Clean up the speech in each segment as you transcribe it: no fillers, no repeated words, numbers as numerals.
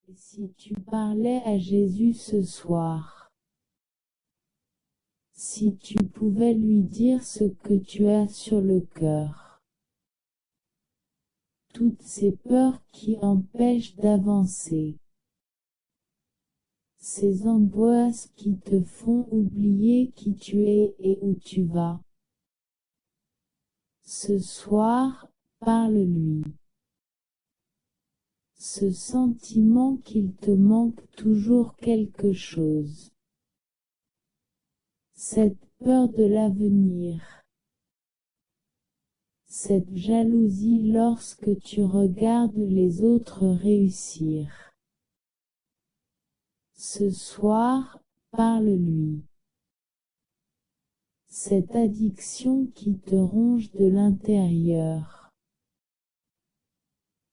Et si tu parlais à Jésus ce soir? Si tu pouvais lui dire ce que tu as sur le cœur? Toutes ces peurs qui empêchent d'avancer. Ces angoisses qui te font oublier qui tu es et où tu vas. Ce soir, parle-lui. Ce sentiment qu'il te manque toujours quelque chose. Cette peur de l'avenir. Cette jalousie lorsque tu regardes les autres réussir. Ce soir, parle-lui. Cette addiction qui te ronge de l'intérieur.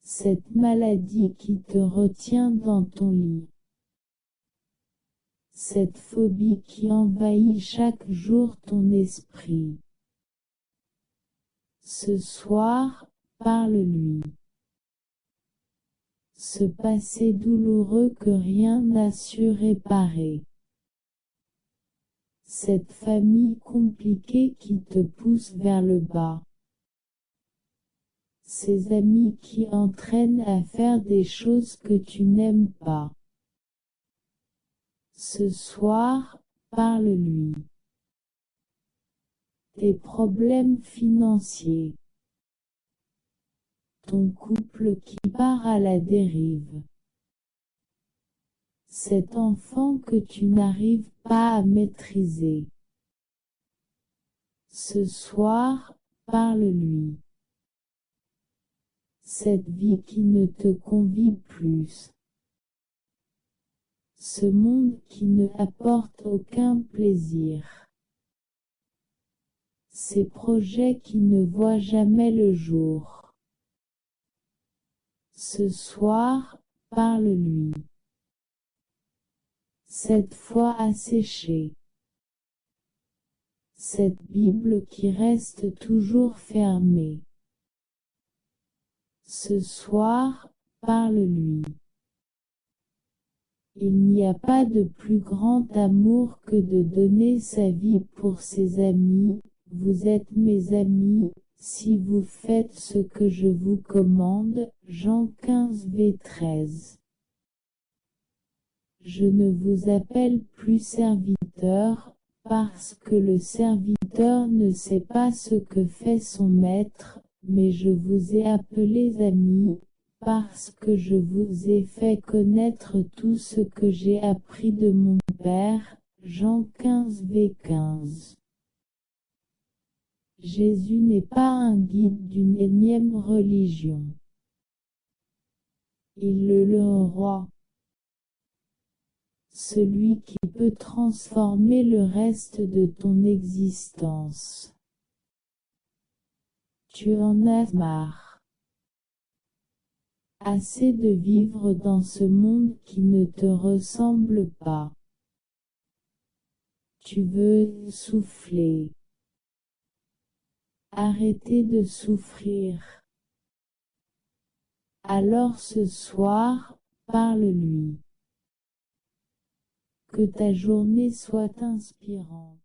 Cette maladie qui te retient dans ton lit. Cette phobie qui envahit chaque jour ton esprit. Ce soir, parle-lui. Ce passé douloureux que rien n'a su réparer. Cette famille compliquée qui te pousse vers le bas. Ces amis qui entraînent à faire des choses que tu n'aimes pas. Ce soir, parle-lui. Tes problèmes financiers. Ton couple qui part à la dérive. Cet enfant que tu n'arrives pas à maîtriser. Ce soir, parle-lui. Cette vie qui ne te convie plus. Ce monde qui ne apporte aucun plaisir. Ces projets qui ne voient jamais le jour. Ce soir, parle-lui. Cette foi asséchée. Cette Bible qui reste toujours fermée. Ce soir, parle-lui. Il n'y a pas de plus grand amour que de donner sa vie pour ses amis. Vous êtes mes amis, si vous faites ce que je vous commande. Jean 15 v 13. Je ne vous appelle plus serviteur, parce que le serviteur ne sait pas ce que fait son maître, mais je vous ai appelés amis, parce que je vous ai fait connaître tout ce que j'ai appris de mon Père. Jean 15 v 15. Jésus n'est pas un guide d'une énième religion. Il est le roi. Celui qui peut transformer le reste de ton existence. Tu en as marre. Assez de vivre dans ce monde qui ne te ressemble pas. Tu veux souffler. Arrêter de souffrir. Alors ce soir, parle-lui. Que ta journée soit inspirante.